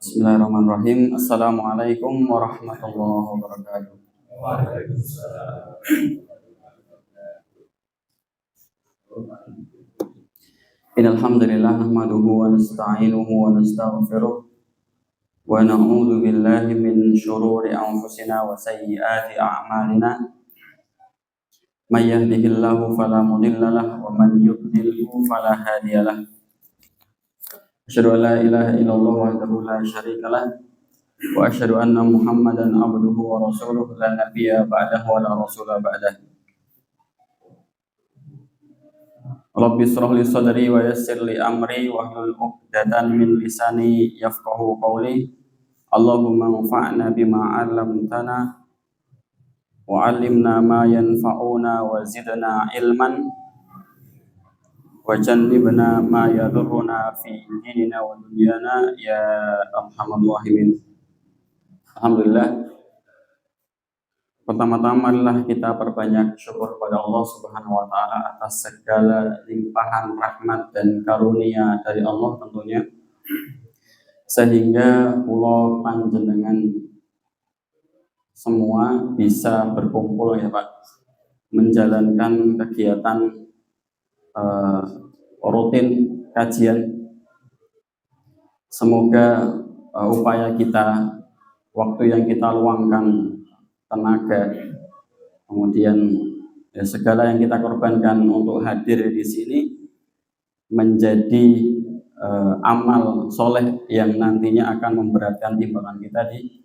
Bismillahirrahmanirrahim. Assalamualaikum warahmatullahi wabarakatuh. Innal hamdalillah nahmaduhu wa nasta'inuhu wa nastaghfiruh wa na'udzu billahi min shururi anfusina wa sayyiati a'malina. May yahdihillahu fala mudilla lahu wa man yudlilhu fala hadiyalah. Asyhadu an la ilaha illallah wahdahu la syarika lah wa asyhadu anna Muhammadan abduhu wa rasuluh la nabiyya ba'dahu wa la rasula ba'dahu. Rabbi shrah li sadri wa yassir li amri wa hlul 'uqdatam min lisani yafqahu qawli. Allahumma anfa'na bima 'allamtana wa 'allimna ma yanfa'una wa zidna ilman wa jannibna ma yadurruna fi dinina wa dunyana ya arhamar rahimin. Alhamdulillah, pertama-tama adalah kita perbanyak syukur kepada Allah Subhanahu wa taala atas segala limpahan rahmat dan karunia dari Allah tentunya, sehingga kula panjenengan semua bisa berkumpul ya Pak, menjalankan kegiatan rutin kajian. Semoga upaya kita, waktu yang kita luangkan, tenaga, kemudian segala yang kita korbankan untuk hadir di sini menjadi amal soleh yang nantinya akan memberatkan timbangan kita di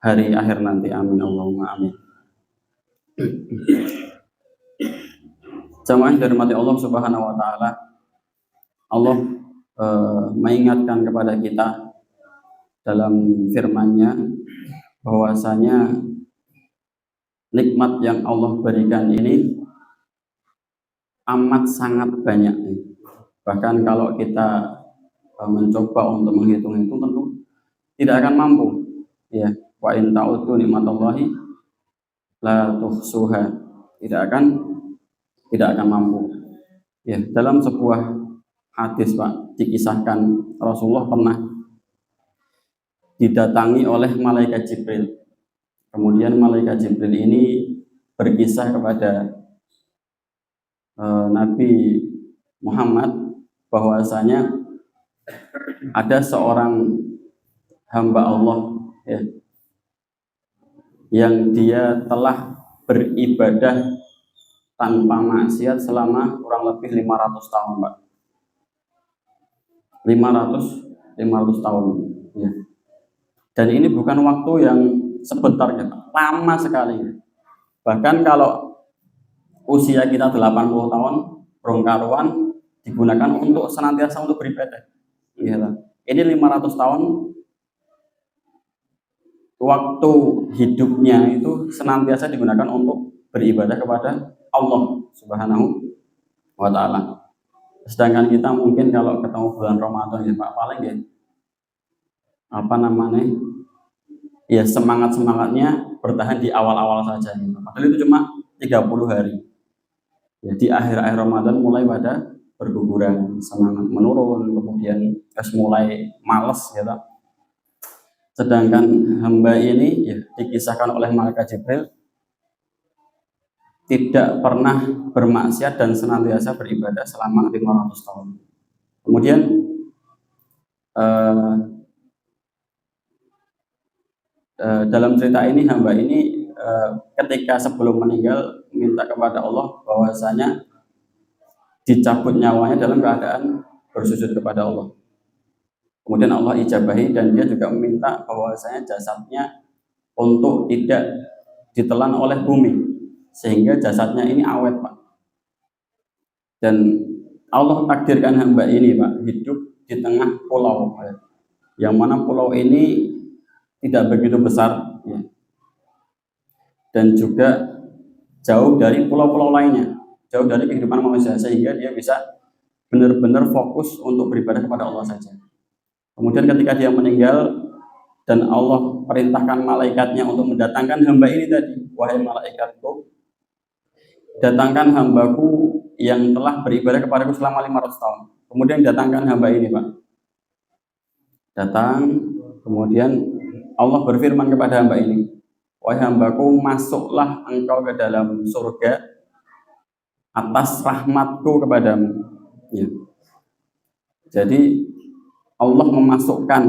hari akhir nanti. Amin Allahumma amin. Jamaah dirahmati Allah Subhanahu wa taala, Allah mengingatkan kepada kita dalam firman-Nya bahwasanya nikmat yang Allah berikan ini amat sangat banyak. Bahkan kalau kita mencoba untuk menghitung-hitung tentu tidak akan mampu. Ya, wa in ta'uddu nikmatallahi la tuhsuha. Tidak akan mampu. Ya, dalam sebuah hadis Pak dikisahkan Rasulullah pernah didatangi oleh malaikat Jibril. Kemudian malaikat Jibril ini berkisah kepada Nabi Muhammad bahwasanya ada seorang hamba Allah ya, yang dia telah beribadah tanpa maksiat selama kurang lebih 500 tahun Pak. 500 tahun ya. Dan ini bukan waktu yang sebentar ya, lama sekali. Bahkan kalau usia kita 80 tahun belum karuan digunakan untuk senantiasa untuk beribadah. Ya. Ini 500 tahun waktu hidupnya itu senantiasa digunakan untuk beribadah kepada Allah Subhanahu wa taala. Sedangkan kita mungkin kalau ketemu bulan Ramadan ya Pak, paling ya ya semangatnya bertahan di awal-awal saja gitu. Padahal itu cuma 30 hari. Ya, di akhir-akhir Ramadan mulai pada berguguran, semangat menurun, kemudian mulai malas gitu. Sedangkan hamba ini ya, dikisahkan oleh malaikat Jibril tidak pernah bermaksiat dan senantiasa beribadah selama 500 tahun. Kemudian dalam cerita ini hamba ini ketika sebelum meninggal minta kepada Allah bahwasanya dicabut nyawanya dalam keadaan bersujud kepada Allah. Kemudian Allah ijabahi dan dia juga meminta bahwasanya jasadnya untuk tidak ditelan oleh bumi sehingga jasadnya ini awet Pak. Dan Allah takdirkan hamba ini Pak hidup di tengah pulau, yang mana pulau ini tidak begitu besar, ya, dan juga jauh dari pulau-pulau lainnya, jauh dari kehidupan manusia, sehingga dia bisa benar-benar fokus untuk beribadah kepada Allah saja. Kemudian ketika dia meninggal dan Allah perintahkan malaikatnya untuk mendatangkan hamba ini tadi, wahai malaikatku, datangkan hambaku yang telah beribadah kepadaku selama 500 tahun. Kemudian datangkan hamba ini Pak. Datang, kemudian Allah berfirman kepada hamba ini, wahai hambaku, masuklah engkau ke dalam surga atas rahmatku kepadamu. Ya. Jadi Allah memasukkan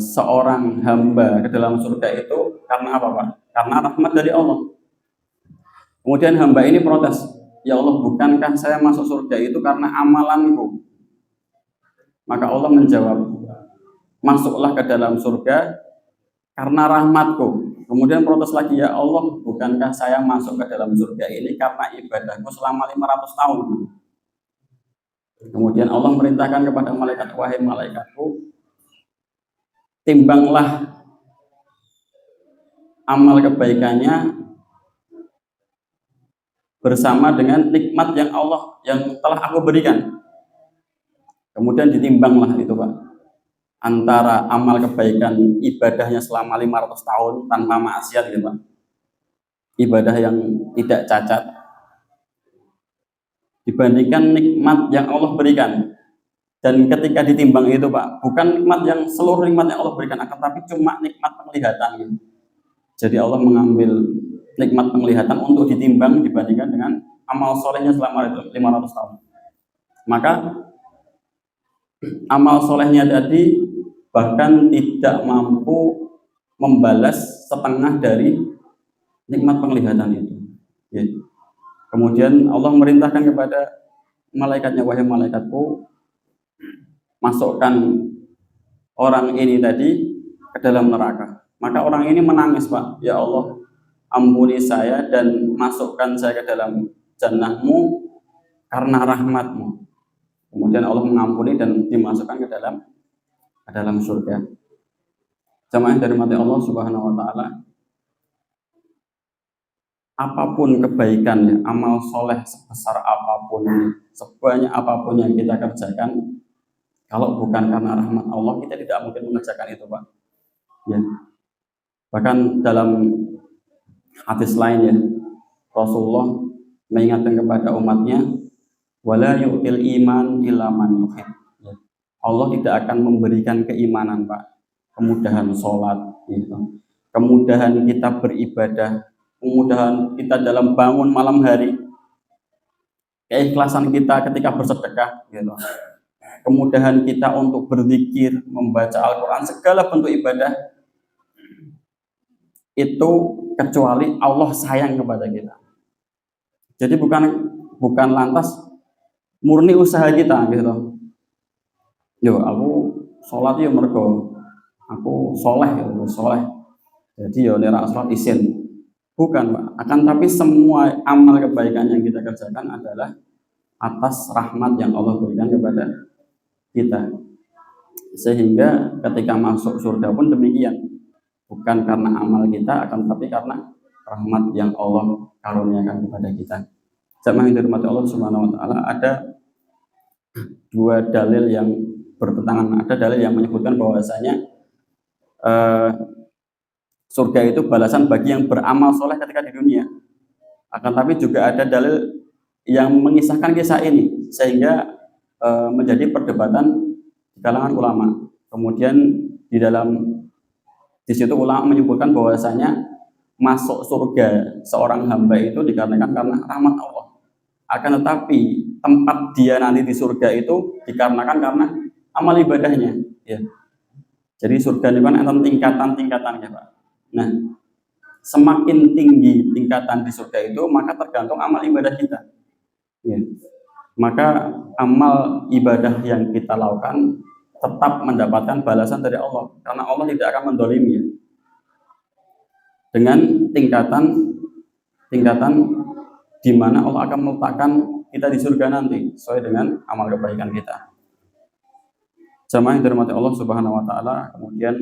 seorang hamba ke dalam surga itu karena apa Pak? Karena rahmat dari Allah. Kemudian hamba ini protes, ya Allah, bukankah saya masuk surga itu karena amalanku? Maka Allah menjawab, masuklah ke dalam surga karena rahmatku. Kemudian protes lagi, ya Allah, bukankah saya masuk ke dalam surga ini karena ibadahku selama 500 tahun? Kemudian Allah merintahkan kepada malaikat, wahai malaikatku, timbanglah amal kebaikannya bersama dengan nikmat yang telah aku berikan. Kemudian ditimbanglah itu Pak, antara amal kebaikan ibadahnya selama 500 tahun tanpa maksiat gitu Pak, ibadah yang tidak cacat, dibandingkan nikmat yang Allah berikan. Dan ketika ditimbang itu Pak, bukan nikmat yang seluruh nikmat yang Allah berikan, akan tapi cuma nikmat penglihatan gitu. Jadi Allah mengambil nikmat penglihatan untuk ditimbang dibandingkan dengan amal solehnya selama 500 tahun. Maka amal solehnya tadi bahkan tidak mampu membalas setengah dari nikmat penglihatan itu. Ya. Kemudian Allah merintahkan kepada malaikatnya, wahai malaikatku, masukkan orang ini tadi ke dalam neraka. Maka orang ini menangis Pak, ya Allah, ampuni saya dan masukkan saya ke dalam jannah-Mu karena rahmat-Mu. Kemudian Allah mengampuni dan dimasukkan ke dalam surga. Jamaah dari mati Allah Subhanahu wa taala, apapun kebaikannya, amal soleh sebesar apapun, sebanyak apapun yang kita kerjakan, kalau bukan karena rahmat Allah, kita tidak mungkin mengerjakan itu Pak. Ya. Bahkan dalam hadis lain ya, Rasulullah mengingatkan kepada umatnya, wala yu'til iman illa man yuhib. Allah tidak akan memberikan keimanan Pak, kemudahan sholat, gitu, kemudahan kita beribadah, kemudahan kita dalam bangun malam hari, keikhlasan kita ketika bersedekah, gitu, kemudahan kita untuk berzikir, membaca Al-Quran, segala bentuk ibadah itu kecuali Allah sayang kepada kita. Jadi bukan lantas murni usaha kita gitu. Yo, aku sholat yo mergo aku soleh. Jadi yo nera sholat isin. Bukan Pak. Akan tapi semua amal kebaikan yang kita kerjakan adalah atas rahmat yang Allah berikan kepada kita. Sehingga ketika masuk surga pun demikian. Bukan karena amal kita, akan tapi karena rahmat yang Allah karuniakan kepada kita. Jamaah yang dirahmati Allah Subhanahu wa taala, ada dua dalil yang bertentangan. Ada dalil yang menyebutkan bahwasanya surga itu balasan bagi yang beramal soleh ketika di dunia. Akan tapi juga ada dalil yang mengisahkan kisah ini, sehingga menjadi perdebatan di kalangan ulama. Kemudian di situ ulama menyebutkan bahwasanya masuk surga seorang hamba itu dikarenakan karena rahmat Allah. Akan tetapi tempat dia nanti di surga itu dikarenakan karena amal ibadahnya. Ya. Jadi surga ini kan ada tingkatan-tingkatannya Pak. Nah, semakin tinggi tingkatan di surga itu, maka tergantung amal ibadah kita. Ya. Maka amal ibadah yang kita lakukan tetap mendapatkan balasan dari Allah, karena Allah tidak akan mendolimi ya. Dengan tingkatan di mana Allah akan meletakkan kita di surga nanti sesuai dengan amal kebaikan kita. Jamaah yang dirahmati Allah Subhanahu wa taala, kemudian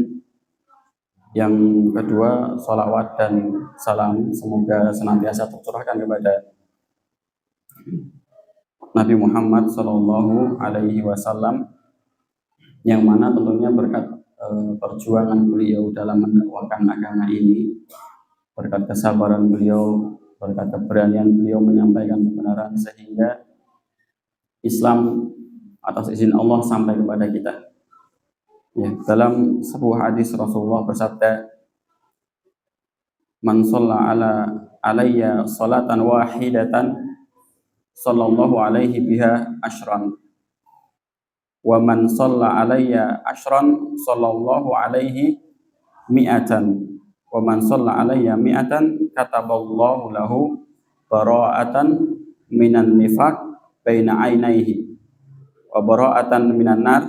yang kedua, sholawat dan salam semoga senantiasa tercurahkan kepada Nabi Muhammad Sallallahu Alaihi Wasallam, yang mana tentunya berkat perjuangan beliau dalam mendakwakan agama ini, berkat kesabaran beliau, berkat keberanian beliau menyampaikan kebenaran, sehingga Islam atas izin Allah sampai kepada kita. Ya, dalam sebuah hadis Rasulullah bersabda, "Man shalla alayya salatan wahidatan, sallallahu alaihi biha asyran. Wa man shalla alayya asyran, sallallahu alaihi mi'atan. Wa man shalla alayya mi'atan, kataballahu lahu bara'atan minan nifaq baina ainaihi wa bara'atan minan nar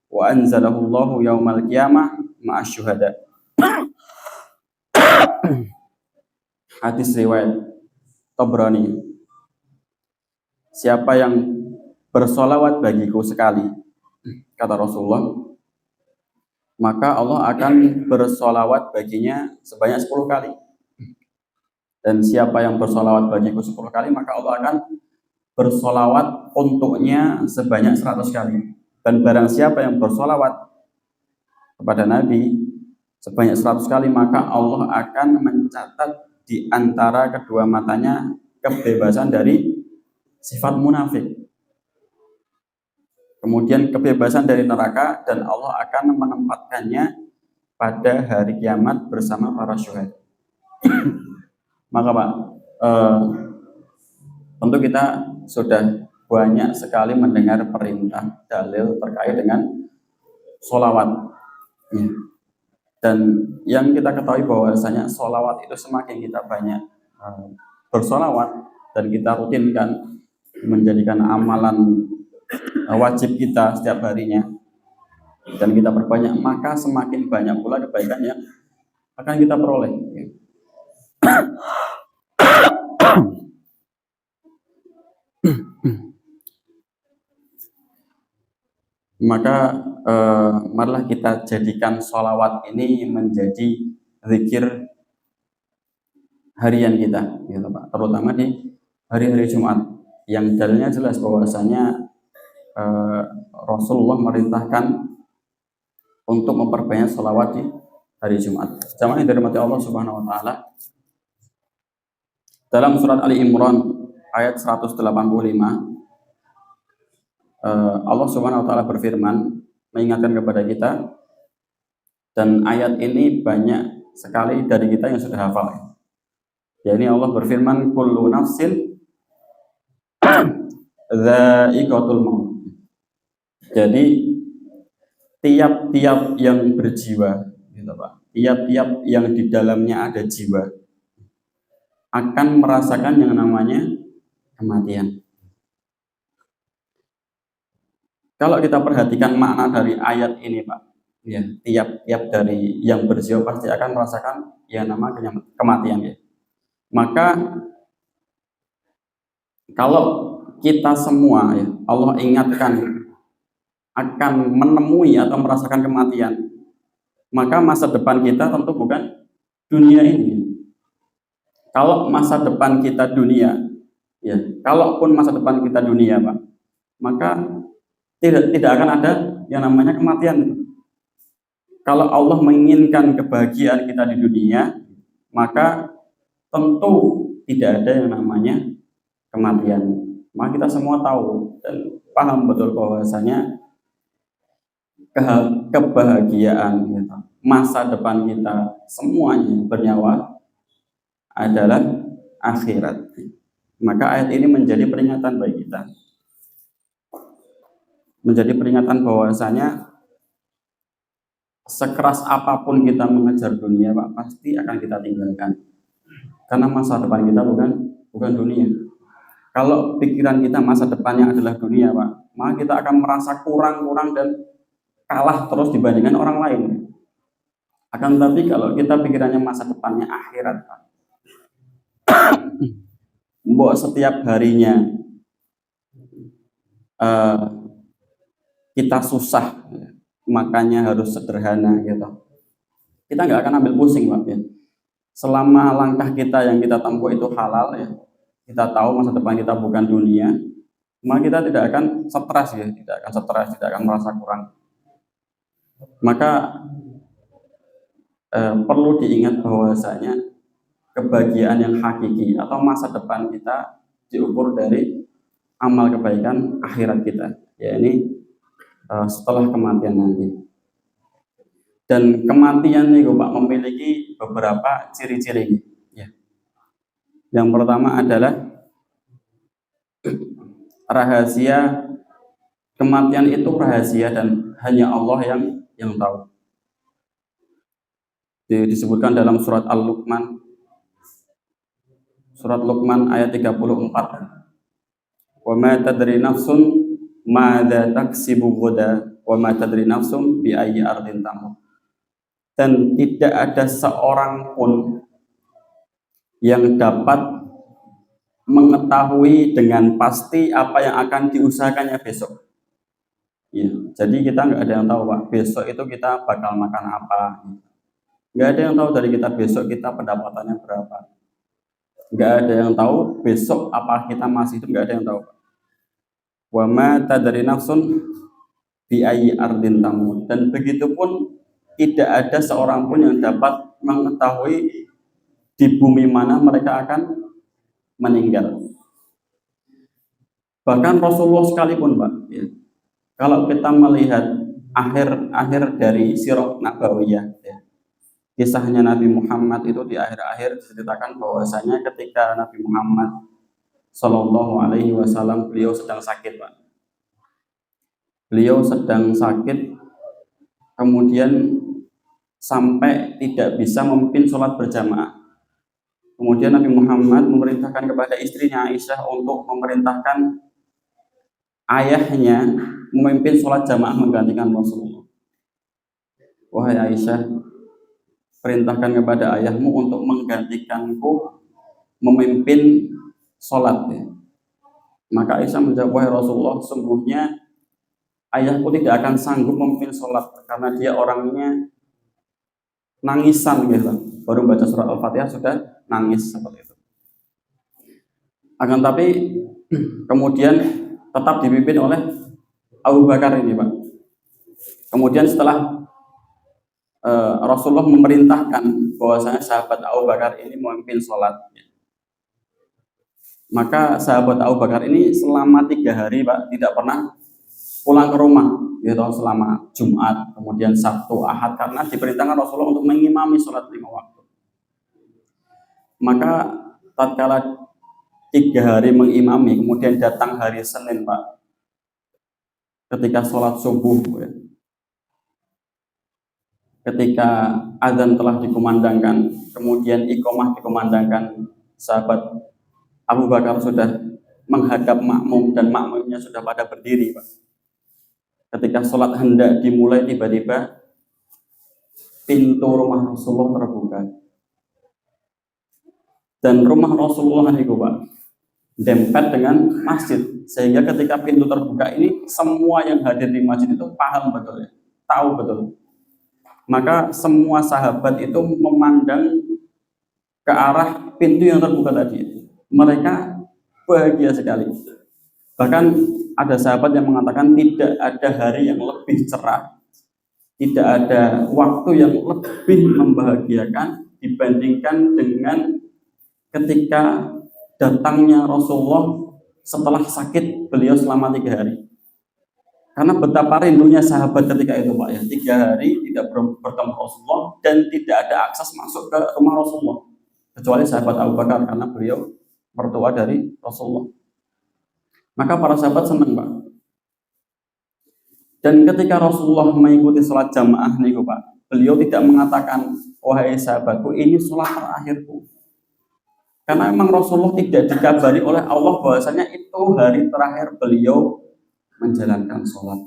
wa anzalahu Allahu yaumal qiyamah ma'asy syuhada." Hadis riwayat Tabrani. Siapa yang bersolawat bagiku sekali, kata Rasulullah, maka Allah akan bersolawat baginya sebanyak 10 kali. Dan siapa yang bersolawat bagiku 10 kali, maka Allah akan bersolawat untuknya sebanyak 100 kali. Dan barang siapa yang bersolawat kepada Nabi sebanyak 100 kali, maka Allah akan mencatat di antara kedua matanya kebebasan dari sifat munafik, kemudian kebebasan dari neraka, dan Allah akan menempatkannya pada hari kiamat bersama para syuhada. Maka Pak, tentu kita sudah banyak sekali mendengar perintah dalil terkait dengan sholawat, ya. Dan yang kita ketahui bahwasanya sholawat itu semakin kita banyak bersholawat dan kita rutinkan, menjadikan amalan wajib kita setiap harinya, dan kita perbanyak, maka semakin banyak pula kebaikan yang akan kita peroleh. Maka marilah kita jadikan sholawat ini menjadi zikir harian kita, gitu Pak, terutama di hari-hari Jumat, yang dalilnya jelas bahwasanya Rasulullah merintahkan untuk memperbanyak sholawat di hari Jumat. Jamaah yang dirahmati Allah Subhanahu wa taala, dalam surat Ali Imran ayat 185, Allah Subhanahu wa taala berfirman mengingatkan kepada kita, dan ayat ini banyak sekali dari kita yang sudah hafal. Ya, ini Allah berfirman, kullu nafsin dha'iqatul maut. Jadi tiap-tiap yang berjiwa, gitu Pak, tiap-tiap yang di dalamnya ada jiwa akan merasakan yang namanya kematian. Kalau kita perhatikan makna dari ayat ini Pak, ya, tiap-tiap dari yang berjiwa pasti akan merasakan yang namanya kematian, ya. Maka kalau kita semua, ya, Allah ingatkan akan menemui atau merasakan kematian, maka masa depan kita tentu bukan dunia ini. Kalau masa depan kita dunia, ya, kalaupun masa depan kita dunia Pak, maka tidak akan ada yang namanya kematian. Kalau Allah menginginkan kebahagiaan kita di dunia, maka tentu tidak ada yang namanya kematian. Maka kita semua tahu dan paham betul bahwasanya kebahagiaan kita, masa depan kita semuanya bernyawa adalah akhirat. Maka ayat ini menjadi peringatan bagi kita, menjadi peringatan bahwasanya sekeras apapun kita mengejar dunia Pak, pasti akan kita tinggalkan. Karena masa depan kita bukan dunia. Kalau pikiran kita masa depannya adalah dunia Pak, maka kita akan merasa kurang dan kalah terus dibandingkan orang lain. Akan tetapi kalau kita pikirannya masa depannya akhirat Pak, mbok setiap harinya eh, kita susah, makanya harus sederhana gitu. Kita nggak akan ambil pusing, Pak. Ya. Selama langkah kita yang kita tempuh itu halal, ya, kita tahu masa depan kita bukan dunia, maka kita tidak akan stres, ya, tidak akan merasa kurang. Maka perlu diingat bahwasanya kebahagiaan yang hakiki atau masa depan kita diukur dari amal kebaikan akhirat kita, yakni setelah kematian nanti. Dan kematian itu Pak memiliki beberapa ciri-ciri. Ya. Yang pertama adalah rahasia. Kematian itu rahasia dan hanya Allah yang tahu. Disebutkan dalam surat Al-Luqman, surat Luqman ayat 34. Wa ma tadri nafsun madza taksibu ghadan wa ma tadri nafsun bi ayyi ardin tamut. Dan tidak ada seorang pun yang dapat mengetahui dengan pasti apa yang akan diusahakannya besok. Ya, jadi kita nggak ada yang tahu, Pak, besok itu kita bakal makan apa. Nggak ada yang tahu dari kita besok kita pendapatannya berapa. Nggak ada yang tahu besok apa kita masih hidup, nggak ada yang tahu. Wa ma tadri nafsun bi ayyi ardin tamut. Dan begitu pun tidak ada seorang pun yang dapat mengetahui di bumi mana mereka akan meninggal. Bahkan Rasulullah sekalipun, Pak, ya, kalau kita melihat akhir dari sirah nabawiyah, ya, kisahnya Nabi Muhammad itu di akhir-akhir diceritakan bahwasanya ketika Nabi Muhammad Shallallahu Alaihi Wasallam beliau sedang sakit, Pak. Beliau sedang sakit, kemudian sampai tidak bisa memimpin sholat berjamaah. Kemudian Nabi Muhammad memerintahkan kepada istrinya Aisyah untuk memerintahkan ayahnya memimpin sholat jamaah menggantikan Rasulullah. Wahai Aisyah, perintahkan kepada ayahmu untuk menggantikanku memimpin sholat. Ya. Maka Aisyah menjawab, wahai Rasulullah, sungguhnya ayahku tidak akan sanggup memimpin sholat karena dia orangnya nangisan gitu. Baru baca surat Al-Fatihah sudah nangis seperti itu. Akan tapi kemudian tetap dipimpin oleh Abu Bakar ini, Pak. Kemudian setelah Rasulullah memerintahkan bahwasanya sahabat Abu Bakar ini memimpin sholat, maka sahabat Abu Bakar ini selama 3 hari, Pak, tidak pernah pulang ke rumah, gitu, selama Jumat, kemudian Sabtu, Ahad, karena diperintahkan Rasulullah untuk mengimami sholat 5 waktu. Maka tatkala 3 hari mengimami, kemudian datang hari Senin, Pak, ketika sholat subuh, ya, ketika azan telah dikumandangkan, kemudian iqomah dikumandangkan, sahabat Abu Bakar sudah menghadap makmum dan makmumnya sudah pada berdiri, Pak. Ketika sholat hendak dimulai, tiba-tiba pintu rumah Rasulullah terbuka. Dan rumah Rasulullah itu, Pak, dempet dengan masjid. Sehingga ketika pintu terbuka ini, semua yang hadir di masjid itu paham betul, ya, tahu betul. Maka semua sahabat itu memandang ke arah pintu yang terbuka tadi. Mereka bahagia sekali. Bahkan ada sahabat yang mengatakan tidak ada hari yang lebih cerah, tidak ada waktu yang lebih membahagiakan dibandingkan dengan ketika datangnya Rasulullah setelah sakit beliau selama 3 hari. Karena betapa rindunya sahabat ketika itu, Pak, ya, 3 hari tidak bertemu Rasulullah dan tidak ada akses masuk ke rumah Rasulullah kecuali sahabat Abu Bakar karena beliau mertua dari Rasulullah. Maka para sahabat senang, Pak. Dan ketika Rasulullah mengikuti sholat jamaah nih, Pak, beliau tidak mengatakan, wahai sahabatku, ini sholat terakhirku. Karena memang Rasulullah tidak dikabari oleh Allah bahwasanya itu hari terakhir beliau menjalankan sholat.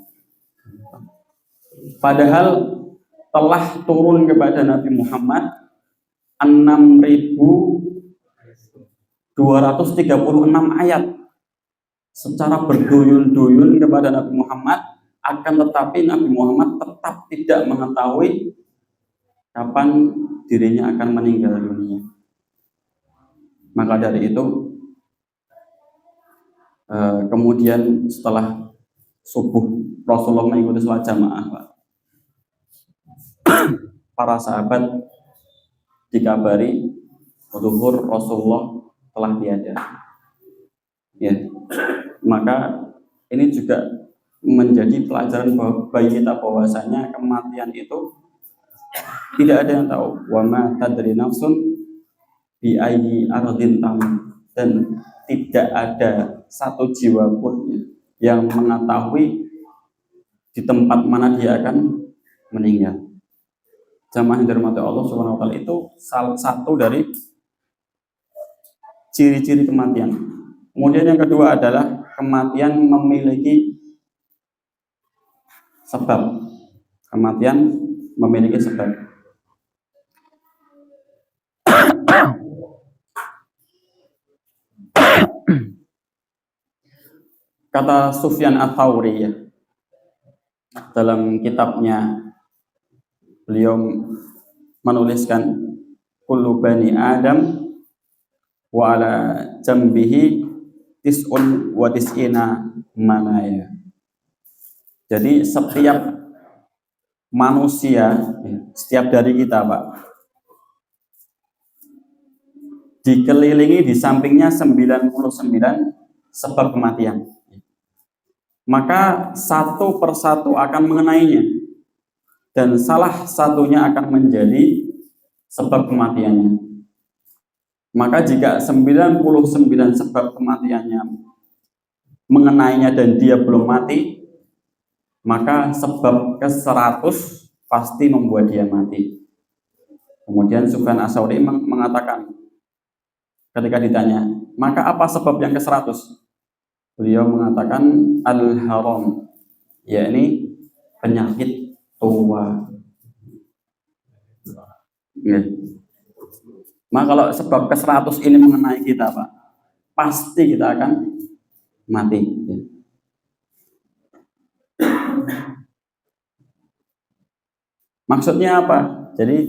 Padahal telah turun kepada Nabi Muhammad 6.236 ayat secara berduyun-duyun kepada Nabi Muhammad, akan tetapi Nabi Muhammad tetap tidak mengetahui kapan dirinya akan meninggal dunia. Maka dari itu kemudian setelah subuh Rasulullah mengikuti sholat jamaah, Pak, para sahabat dikabari zuhur Rasulullah telah tiada. Ya, maka ini juga menjadi pelajaran bagi kita bahwasanya kematian itu tidak ada yang tahu. Wa ma tadri nafsun bi ayyi ardin tamut, dan tidak ada satu jiwa pun yang mengetahui di tempat mana dia akan meninggal. Jamaah yang dirahmati Allah Subhanahu wa taala, itu salah satu dari ciri-ciri kematian. Kemudian yang kedua adalah kematian memiliki sebab. Kematian memiliki sebab. Kata Sufyan Ats-Tsauri ya, dalam kitabnya beliau menuliskan kullu bani Adam wa ala jambihi tis'un wa tis'ina manaya. Jadi setiap manusia, setiap dari kita, Pak, dikelilingi di sampingnya 99 sebab kematian. Maka satu persatu akan mengenainya, dan salah satunya akan menjadi sebab kematiannya. Maka jika 99 sebab kematiannya mengenainya dan dia belum mati, maka sebab ke-100 pasti membuat dia mati. Kemudian Sufyan Ats-Tsauri mengatakan ketika ditanya, maka apa sebab yang ke-100? Beliau mengatakan al-haram, yakni penyakit tua. Ya. Maka kalau sebab ke-100 ini mengenai kita, Pak, pasti kita akan mati. Ya. Maksudnya apa? Jadi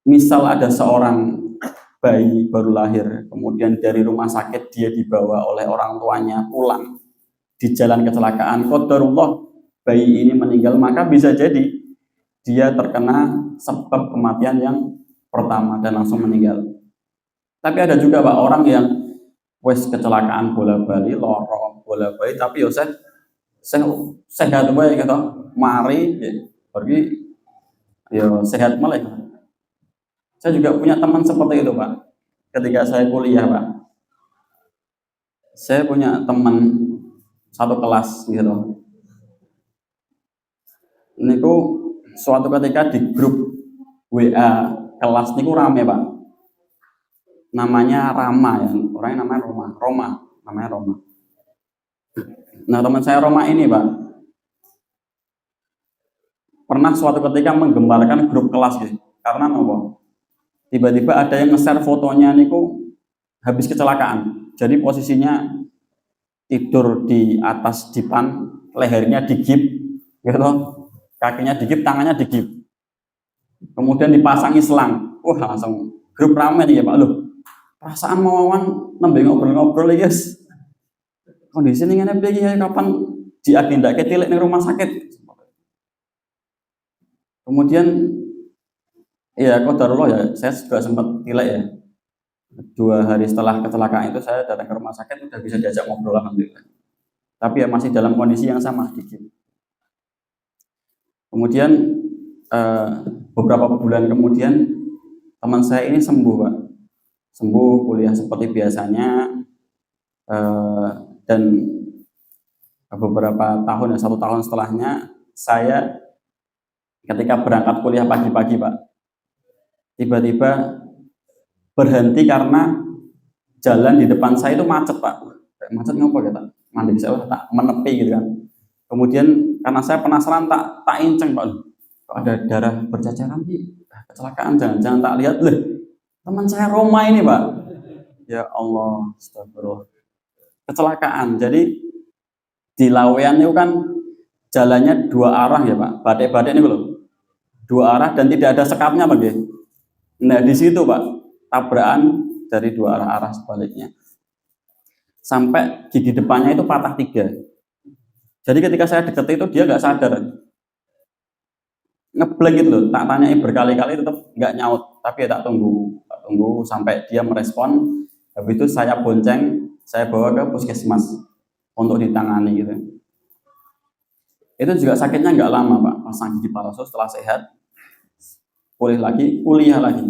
misal ada seorang bayi baru lahir, kemudian dari rumah sakit dia dibawa oleh orang tuanya pulang, di jalan kecelakaan, qadarullah bayi ini meninggal, maka bisa jadi dia terkena sebab kematian yang pertama dan langsung meninggal. Tapi ada juga, Pak, orang yang wes kecelakaan bola-bali, lorong bola-bali, tapi yo sehat wae gitu, mari pergi yo sehat malah. Saya juga punya teman seperti itu, Pak. Ketika saya kuliah, Pak, saya punya teman satu kelas gitu. Niku suatu ketika di grup WA kelas niku rame, Pak. Namanya Rama ya, orangnya namanya namanya Roma. Nah, teman saya Roma ini, Pak, pernah suatu ketika menggembarkan grup kelas gitu. Karena apa? Tiba-tiba ada yang nge-share fotonya niku habis kecelakaan. Jadi posisinya tidur di atas dipan, lehernya digip, gitu, kakinya digip, tangannya digip. Kemudian dipasangi selang. Wah, langsung grup ramai nih ya, Pak. Loh, perasaan mawawan nembe ngobrol-ngobrol ya, guys. Kondisi ini ngene piye ya, kapan diagendake tilik ning rumah sakit. Kemudian ya qadarullah ya, saya juga sempat tilik ya. 2 hari setelah kecelakaan itu saya datang ke rumah sakit, udah bisa diajak ngobrol alhamdulillah. Tapi ya masih dalam kondisi yang sama digigit. Kemudian beberapa bulan kemudian teman saya ini sembuh, Pak. Sembuh, kuliah seperti biasanya, dan beberapa tahun ya, 1 tahun setelahnya saya ketika berangkat kuliah pagi-pagi, Pak, tiba-tiba berhenti karena jalan di depan saya itu macet, Pak. Macet ngapa gitu? Mandi saya tak menepi gitu kan. Kemudian karena saya penasaran tak inceng, Pak. Kok ada darah berceceran sih? Kecelakaan, jangan tak lihat loh. Teman saya Roma ini, Pak. Ya Allah, astagfirullah. kecelakaan. Jadi di Lawean itu kan jalannya dua arah ya Pak, badai-badai ini loh, dua arah dan tidak ada sekatnya Pak. Nah di situ Pak, tabrakan dari dua arah sebaliknya, sampai gigi depannya itu patah 3. Jadi ketika saya deket itu dia nggak sadar, ngeblank gitu loh. Tak tanyai berkali-kali tetap nggak nyaut, tapi ya tak tunggu sampai dia merespon. Habis itu saya bonceng, saya bawa ke puskesmas untuk ditangani gitu. Itu juga sakitnya nggak lama Pak, pasang gigi palsu. Setelah sehat pulih lagi, kuliah lagi,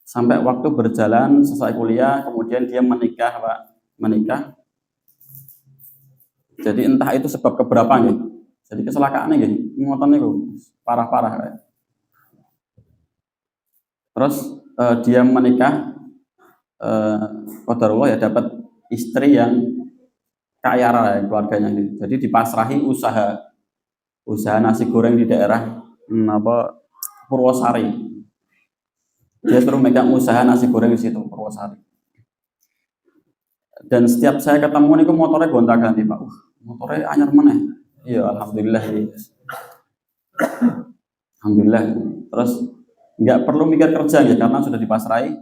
sampai waktu berjalan selesai kuliah, kemudian dia menikah Pak, menikah. Jadi entah itu sebab keberapa nih. Jadi kecelakaannya gini, ngotot niku parah-parah kayak. Terus dia menikah, qadarullah ya dapat istri yang kaya raya keluarganya gitu. Jadi dipasrahi usaha nasi goreng di daerah Purwosari. Dia suruh megang usaha nasi goreng di situ Purwosari. Dan setiap saya ketemu niku motornya gonta-ganti Pak. Motornya anyar mana? Iya, alhamdulillah. Alhamdulillah. Terus nggak perlu mikir kerja ya karena sudah dipasrai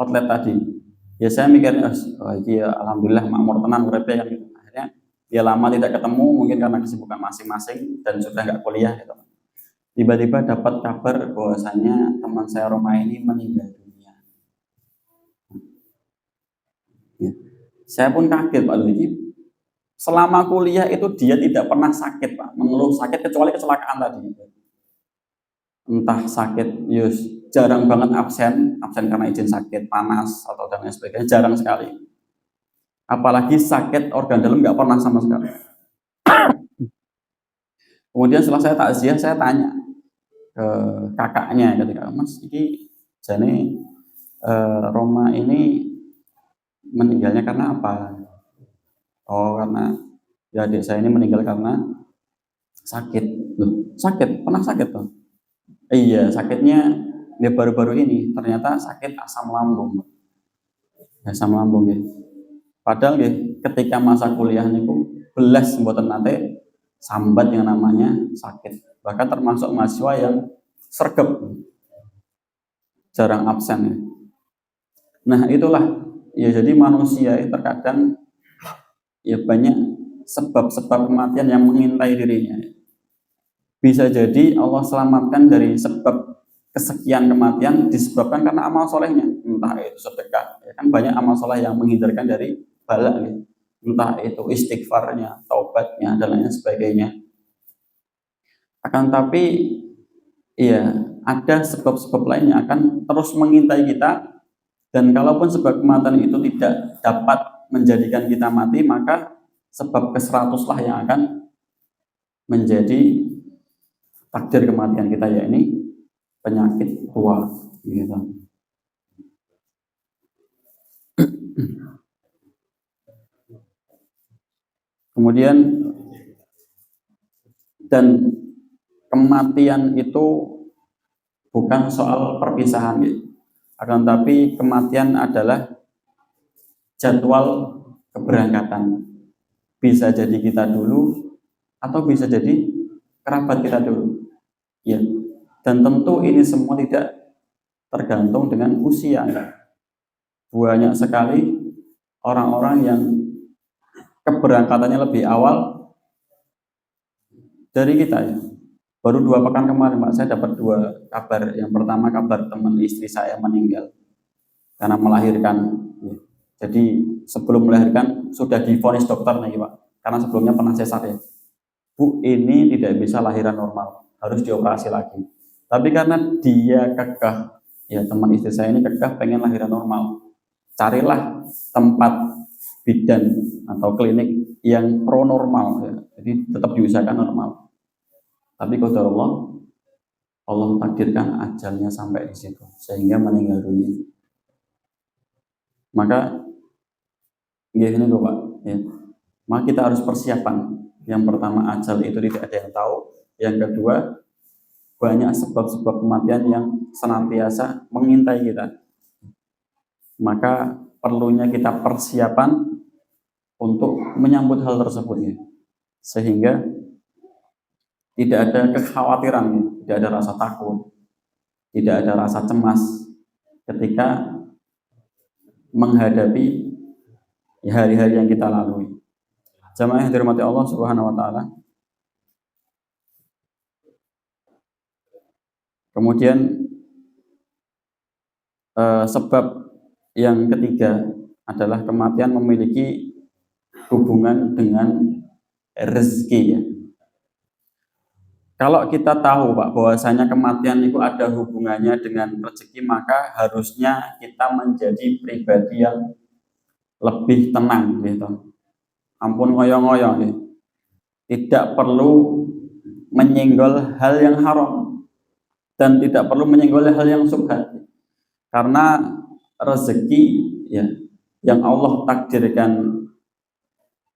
outlet tadi. Ya saya mikirnya, oh iya alhamdulillah makmur tenang uripnya kan gitu. Akhirnya ya lama tidak ketemu mungkin karena kesibukan masing-masing dan sudah nggak kuliah gitu. Tiba-tiba dapat kabar bahwasanya teman saya Roma ini meninggal dunia. Ya. Saya pun kaget Pak Luigi. Selama kuliah itu dia tidak pernah sakit Pak, mengeluh sakit kecuali kecelakaan tadi. Entah sakit, jarang banget absen karena izin sakit, panas atau dan lain sebagainya, jarang sekali. Apalagi sakit organ dalam nggak pernah sama sekali. Kemudian setelah saya takziah, saya tanya ke kakaknya ketika Mas ini jane Roma ini meninggalnya karena apa? Oh karena ya adik saya ini meninggal karena sakit. Loh, sakit? Pernah sakit tuh? Iya, sakitnya ya baru-baru ini ternyata sakit asam lambung. Asam lambung ya. Padahal ya ketika masa kuliah niku belas mboten nate sambat yang namanya sakit. Bahkan termasuk mahasiswa yang sergap, jarang absen ya. Nah itulah ya, jadi manusia terkadang ya banyak sebab-sebab kematian yang mengintai dirinya. Bisa jadi Allah selamatkan dari sebab kesekian kematian disebabkan karena amal solehnya, entah itu sedekah, ya kan banyak amal soleh yang menghindarkan dari bala, ya. Entah itu istighfarnya, taubatnya dan lain sebagainya. Akan tapi ya ada sebab-sebab lain yang akan terus mengintai kita, dan kalaupun sebab kematian itu tidak dapat menjadikan kita mati, maka sebab ke-100 lah yang akan menjadi takdir kematian kita, yakni penyakit tua gitu. Kemudian dan kematian itu bukan soal perpisahan gitu. Akan tapi kematian adalah jadwal keberangkatan. Bisa jadi kita dulu atau bisa jadi kerabat kita dulu. Ya. Dan tentu ini semua tidak tergantung dengan usia. Banyak sekali orang-orang yang keberangkatannya lebih awal dari kita ya. Baru 2 pekan kemarin Pak, saya dapat 2 kabar. Yang pertama kabar teman istri saya meninggal karena melahirkan. Jadi sebelum melahirkan sudah divonis dokter nih Pak, karena sebelumnya pernah sesar ya. Bu, ini tidak bisa lahiran normal, harus dioperasi lagi. Tapi karena dia kekeh, ya teman istri saya ini kekeh pengen lahiran normal, carilah tempat bidan atau klinik yang pro normal ya. Jadi tetap diusahakan normal. Tapi qadarullah Allah takdirkan ajalnya sampai di situ sehingga meninggal dunia. Maka gini kok Pak, ya. Maka kita harus persiapan. Yang pertama ajal itu tidak ada yang tahu. Yang kedua banyak sebab-sebab kematian yang senantiasa mengintai kita. Maka perlunya kita persiapan untuk menyambut hal tersebut ya. Sehingga tidak ada kekhawatiran ya. Tidak ada rasa takut, tidak ada rasa cemas ketika menghadapi hari-hari yang kita lalui. Jamaah yang dirahmati Allah Subhanahu wa taala. Kemudian sebab yang ketiga adalah kematian memiliki hubungan dengan rezeki ya. Kalau kita tahu Pak bahwasanya kematian itu ada hubungannya dengan rezeki, maka harusnya kita menjadi pribadi yang lebih tenang gitu. Ampun ngoyo-ngoyo gitu. Tidak perlu menyenggol hal yang haram dan tidak perlu menyenggol hal yang subhat. Karena rezeki ya yang Allah takdirkan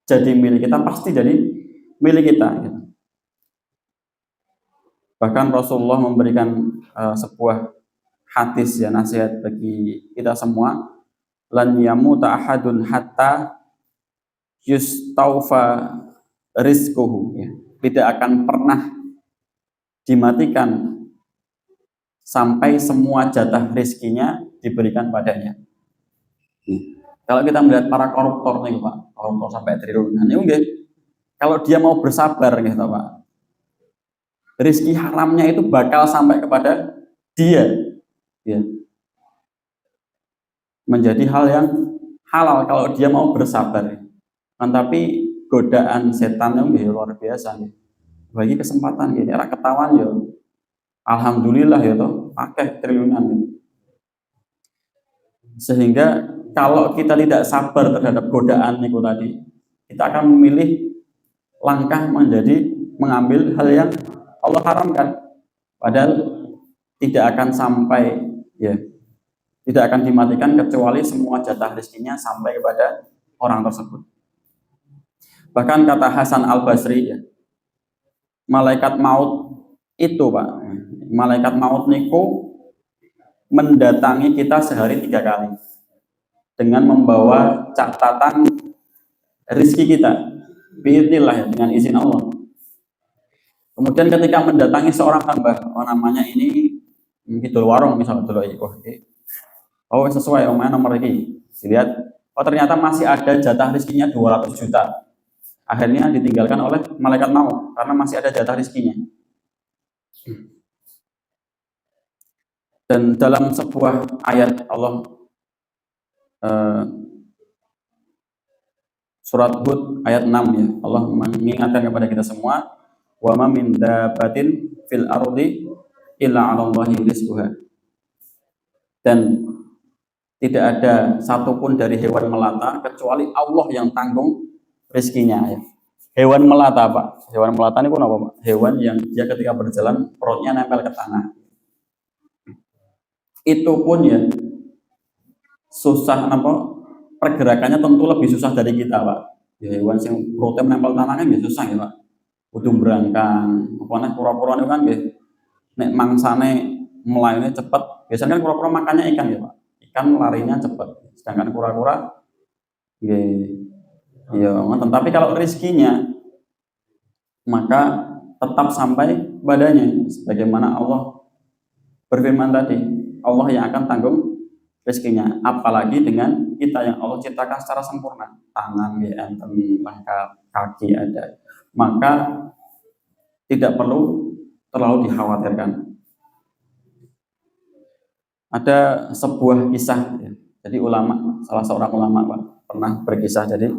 jadi milik kita pasti jadi milik kita gitu. Bahkan Rasulullah memberikan sebuah hadis ya, nasihat bagi kita semua, lan yamuta ahadun hatta yustaufa rizquhu ya. Tidak akan pernah dimatikan sampai semua jatah rizkinya diberikan padanya. Kalau kita melihat para koruptor nih Pak, koruptor sampai triliunan, ini kalau dia mau bersabar gitu Pak, rizki haramnya itu bakal sampai kepada dia ya. Menjadi hal yang halal kalau dia mau bersabar. Tapi godaan setan itu luar biasa nih. Bagi kesempatan gini, era ketahuan ya. Alhamdulillah ya toh, pakai triliunan gitu. Sehingga kalau kita tidak sabar terhadap godaan itu tadi, kita akan memilih langkah mengambil hal yang Allah haramkan. Padahal tidak akan sampai ya, tidak akan dimatikan kecuali semua jatah rezekinya sampai kepada orang tersebut. Bahkan kata Hasan Al-Basri ya, malaikat maut itu Pak, malaikat maut niku mendatangi kita sehari 3 kali dengan membawa catatan rezeki kita biidznillah ya, dengan izin Allah. Kemudian ketika mendatangi seorang hamba, namanya ini Kidul Warung misalnya dulu, oh sesuai omanya nomor ini, dilihat, oh ternyata masih ada jatah rezekinya 200 juta. Akhirnya ditinggalkan oleh malaikat maut karena masih ada jatah rezekinya. Dan dalam sebuah ayat Allah surat Hud ayat 6 ya, Allah mengingatkan kepada kita semua, wa ma min dabbatin fil ardi illa 'alallahi rizquha. Dan tidak ada satupun dari hewan melata kecuali Allah yang tanggung rezekinya ya. Hewan melata Pak, hewan melata ini pun apa Pak? Hewan yang dia ketika berjalan perutnya nempel ke tanah. Itu pun ya susah apa? Pergerakannya tentu lebih susah dari kita Pak. Ya, hewan yang perutnya nempel tanahnya kan susah ya Pak. Kudu berangkang, pokoknya kura-kura itu kan gitu. Nek mangsane melayunya cepat. Biasanya kan kura-kura makannya ikan ya Pak. Ikan larinya cepat. Sedangkan kura-kura ya, tapi kalau rezekinya maka tetap sampai badannya. Sebagaimana Allah berfirman tadi, Allah yang akan tanggung rezekinya. Apalagi dengan kita yang Allah ciptakan secara sempurna, tangan ya, lengkap, kaki ada, maka tidak perlu terlalu dikhawatirkan. Ada sebuah kisah ya. Jadi ulama, salah seorang ulama Pak, pernah berkisah. Jadi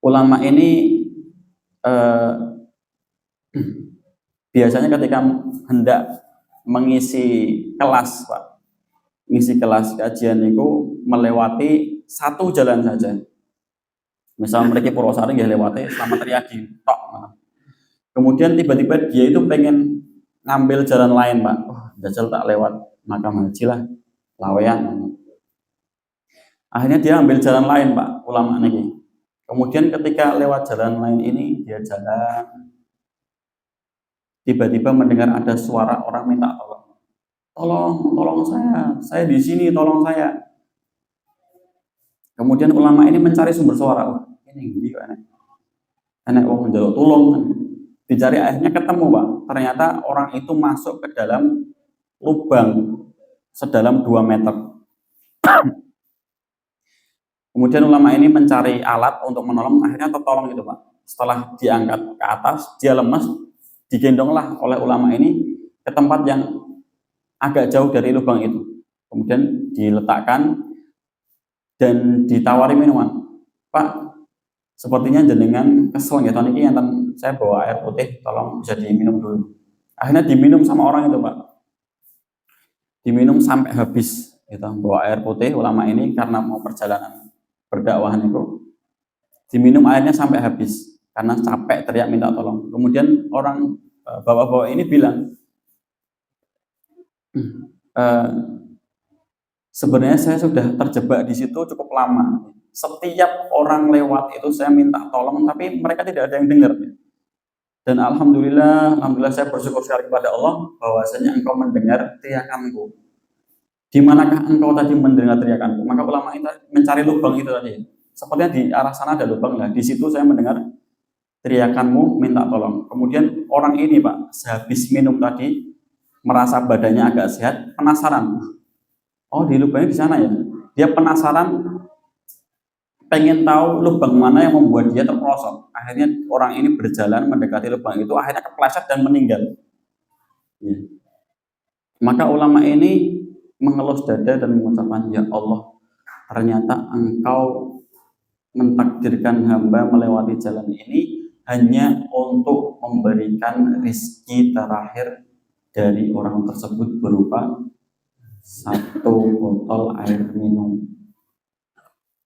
ulama ini biasanya ketika hendak mengisi kelas Pak, mengisi kelas kajian itu melewati satu jalan saja. Misalnya mereka Purwosari nggak lewati Slamet Riyadi tok. Kemudian tiba-tiba dia itu pengen ngambil jalan lain Pak. Jajal tak lewat Makam Haji lah, lawean. Akhirnya dia ambil jalan lain Pak, ulama ini. Kemudian ketika lewat jalan lain ini dia jalan, tiba-tiba mendengar ada suara orang minta tolong. Tolong saya di sini, tolong saya. Kemudian ulama ini mencari sumber suara. Wah, ini enak wong njaluk tulung. Dicari, akhirnya ketemu, Pak. Ternyata orang itu masuk ke dalam lubang sedalam 2 meter. Kemudian ulama ini mencari alat untuk menolong, akhirnya tertolong itu, Pak. Setelah diangkat ke atas, dia lemas, digendonglah oleh ulama ini ke tempat yang agak jauh dari lubang itu. Kemudian diletakkan dan ditawari minuman. Pak, sepertinya jenengan kesel ya, tahun ini yang saya bawa air putih, tolong bisa diminum dulu. Akhirnya diminum sama orang itu, Pak. Diminum sampai habis. Gitu. Bawa air putih ulama ini karena mau perjalanan berdakwahan itu, diminum airnya sampai habis karena capek, teriak minta tolong. Kemudian orang bawa-bawa ini bilang, sebenarnya saya sudah terjebak di situ cukup lama. Setiap orang lewat itu saya minta tolong, tapi mereka tidak ada yang dengar. Dan alhamdulillah saya bersyukur sekali kepada Allah bahwasanya engkau mendengar teriakanku. Di manakah engkau tadi mendengar teriakanku? Maka ulama itu mencari lubang itu tadi. Sepertinya di arah sana ada lubang lah. Di situ saya mendengar teriakanmu, minta tolong. Kemudian orang ini, Pak, sehabis minum tadi merasa badannya agak sehat, penasaran. Oh, di lubangnya di sana ya. Dia penasaran, pengen tahu lubang mana yang membuat dia terperosok. Akhirnya orang ini berjalan mendekati lubang itu, akhirnya kepleset dan meninggal. Ya. Maka ulama ini mengelus dada dan mengucapkan, ya Allah, ternyata engkau mentakdirkan hamba melewati jalan ini hanya untuk memberikan rizki terakhir dari orang tersebut berupa 1 botol air minum.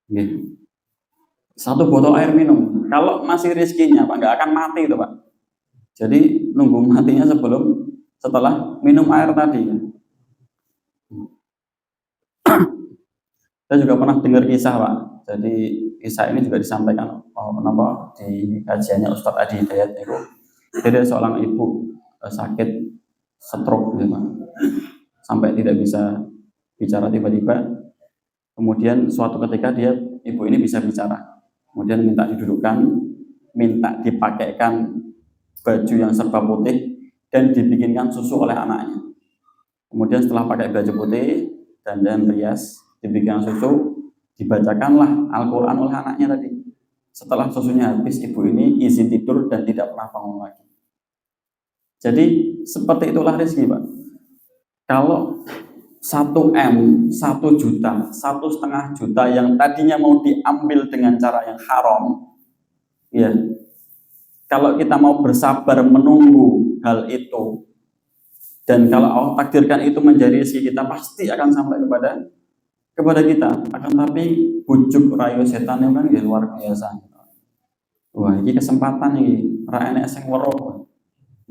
Gitu. 1 botol air minum. Kalau masih rizkinya, Pak, nggak akan mati itu, Pak. Jadi nunggu matinya setelah minum air tadi. Saya juga pernah dengar kisah, Pak. Jadi kisah ini juga disampaikan di kajiannya Ustadz Adi Hidayat itu. Jadi seorang ibu sakit stroke, gitu, Pak. Sampai tidak bisa bicara tiba-tiba. Kemudian suatu ketika ibu ini bisa bicara. Kemudian minta didudukkan, minta dipakaikan baju yang serba putih dan dibikinkan susu oleh anaknya. Kemudian setelah pakai baju putih dan rias, dibikinkan susu, dibacakanlah Al-Quran oleh anaknya tadi. Setelah susunya habis, ibu ini izin tidur dan tidak pernah bangun lagi. Jadi seperti itulah rezeki, Pak. Kalau 1 M, 1 juta, 1,5 juta yang tadinya mau diambil dengan cara yang haram, ya, kalau kita mau bersabar menunggu hal itu, dan kalau Allah takdirkan itu menjadi rezeki kita, pasti akan sampai kepada kita. Akan tapi bujuk rayu setan itu kan luar biasa. Wah, ini kesempatan ini, ra enek sing weruh.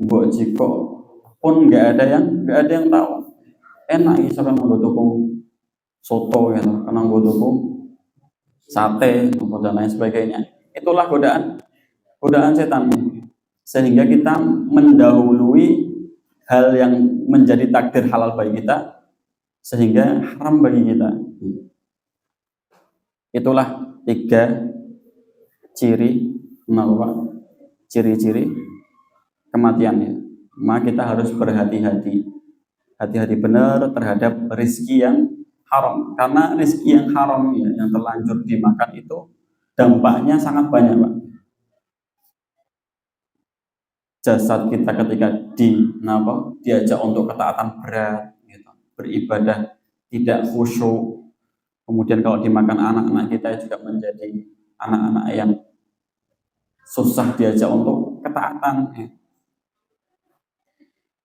Mbok jiko pun nggak ada yang tahu. Enak iki sampe nggo tuku soto gitu, karena nggo tuku sate dan lain sebagainya. Itulah godaan setan. Sehingga kita mendahului hal yang menjadi takdir halal bagi kita, sehingga haram bagi kita. Itulah 3 ciri-ciri kematiannya. Maka kita harus berhati-hati benar terhadap rezeki yang haram, karena rezeki yang haram ya, yang terlanjur dimakan itu dampaknya sangat banyak, Pak. Jasad kita ketika diajak untuk ketaatan berat, gitu, beribadah tidak khusyuk. Kemudian kalau dimakan anak-anak kita juga menjadi anak-anak yang susah diajak untuk ketaatan. Ya.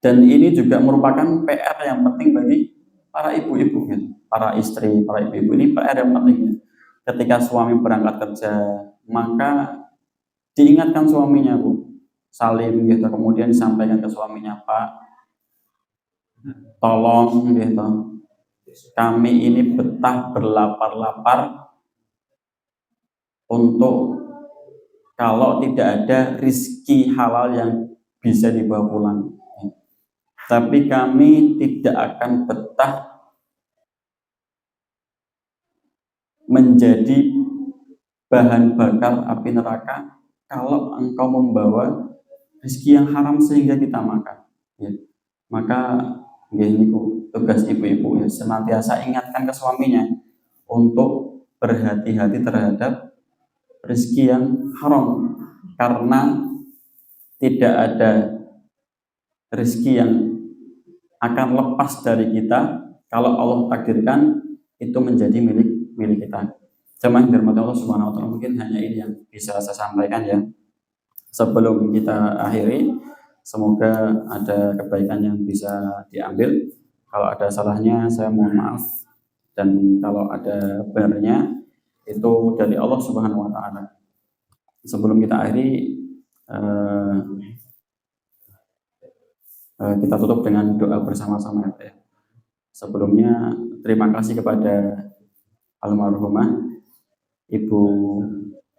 Dan ini juga merupakan PR yang penting bagi para ibu-ibu, gitu. Para istri, para ibu-ibu ini PR yang penting. Ya. Ketika suami berangkat kerja, maka diingatkan suaminya, Bu, salim gitu, kemudian disampaikan ke suaminya, Pak, tolong gitu, kami ini betah berlapar-lapar untuk kalau tidak ada rizki halal yang bisa dibawa pulang. Tapi kami tidak akan betah menjadi bahan bakar api neraka kalau engkau membawa rezeki yang haram sehingga kita makan. Ya. Maka ini tugas ibu-ibu ya, senantiasa ingatkan ke suaminya untuk berhati-hati terhadap rezeki yang haram, karena tidak ada rezeki yang akan lepas dari kita kalau Allah takdirkan itu menjadi milik kita. Jemaah dirahmati Allah Subhanahu wa taala, mungkin hanya ini yang bisa saya sampaikan ya. Sebelum kita akhiri, semoga ada kebaikan yang bisa diambil. Kalau ada salahnya saya mohon maaf, dan kalau ada benarnya itu dari Allah Subhanahu wa taala. Sebelum kita akhiri, kita tutup dengan doa bersama-sama ya. Sebelumnya terima kasih kepada almarhumah Ibu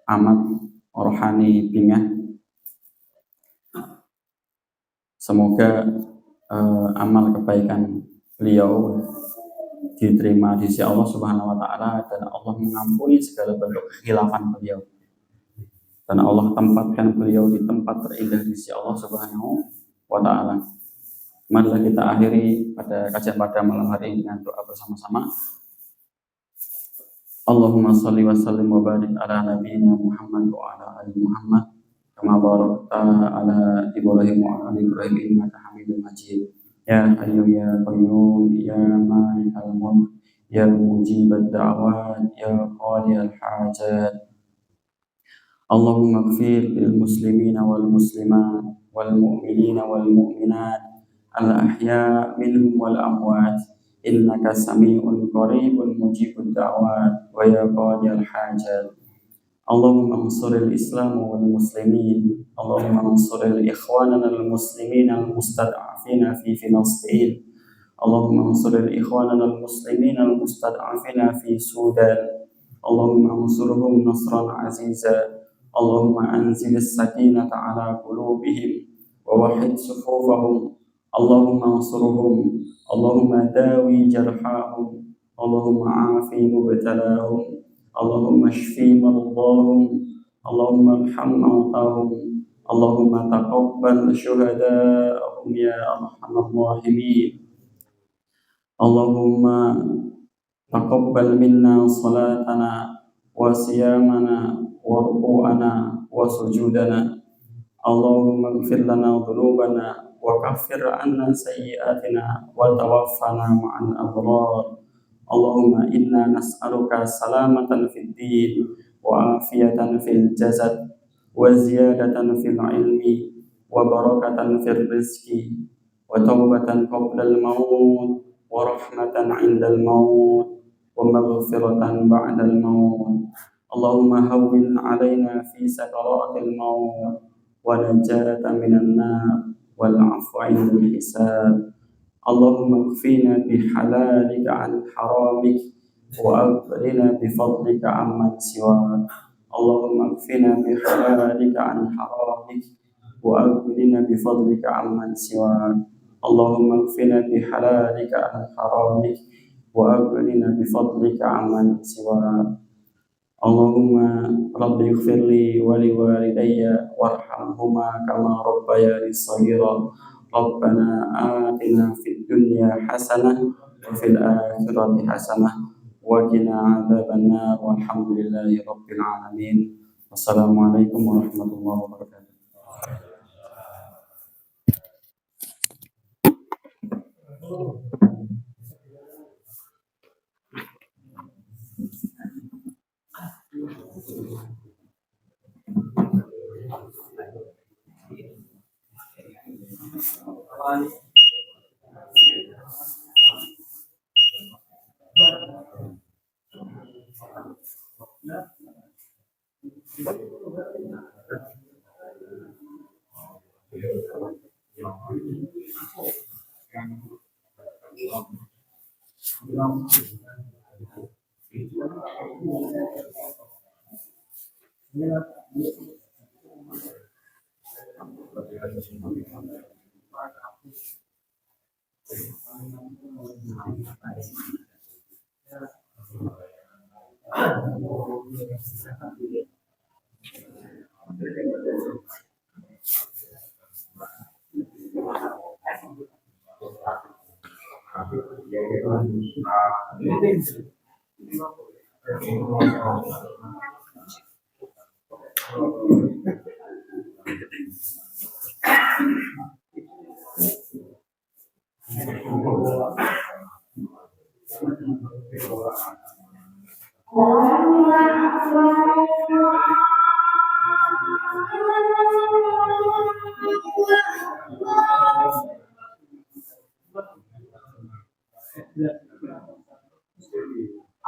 Amat Rohani Bingah. Semoga amal kebaikan beliau diterima di sisi Allah Subhanahu wa taala, dan Allah mengampuni segala bentuk kekhilafan beliau. Dan Allah tempatkan beliau di tempat terindah di sisi Allah Subhanahu wa taala. Marilah kita akhiri pada kajian pada malam hari ini dengan doa bersama-sama. Allahumma shalli wa sallim wa barik ala nabiyyina Muhammad wa ala ali Muhammad kama barakta ala Ibrahim wa ala ali Ibrahim innaka Hamidum Majid. Ya Hayyu ya Qayyum ya Malikal Mulk ya Mujibad Da'wat ya Qadiyal Hajat. Allahumma ighfir lil muslimina wal muslimat wal mu'minina wal mu'minat al ahya minhum wal amwat innaka sami'un qaribun mujibud da'wat wa ya qadiyal hajat. Allahumma ansuril islam wal muslimin, Allahumma ansuril ikhwanana al muslimin al mustad'afina fi Filastin, Allahumma ansuril ikhwanana al muslimin al mustad'afina fi Sudan, Allahumma ansurhum nasran aziza, Allahumma anzilis sakinata ala qulubihim wa wahid sufufahum, Allahumma ansurhum, Allahumma dawi jarhahum, Allahumma afi mubtalahum, Allahumma shfi mardahum, Allahumma arham mautahum, Allahumma taqabbal syuhada'ahum ya arhamar rahimin. Allahumma taqabbal minna salatana wa siyamana wa ruku'ana wa sujudana. Allahumma ighfir lana dhunubana wa kaffir anna sayyi'atina wa tawaffana ma'al abrar. Allahumma inna nas'aluka salamatan fid din wa afiyatan fil jasad wa ziyadatan fil ilmi wa barakatan fil rizqi wa taubatan qabla al maut wa rahmatan 'inda al maut wa maghfiratan ba'da al maut. Allahumma hawwin 'alaina fi sakaratil maut wa najatan minan nar wal 'afwa 'indal hisab. Allahumma kfina bihalalika an haramik wa aghnina bifadlika amman siwak. Allahumma kfina bihalalika an haramik wa aghnina bifadlika amman siwak. Allahumma kfina bihalalika an haramik wa aghnina bifadlika amman siwak. Allahumma rabbi ighfirli wa liwalidayya warhamhuma kama rabbayani shaghira. Rabbana atina fid dunya hasanah wa fil akhirati hasanah wa qina adzabannar. Walhamdulillahi rabbil alamin. Wassalamualaikum warahmatullahi wabarakatuh.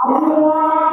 Allah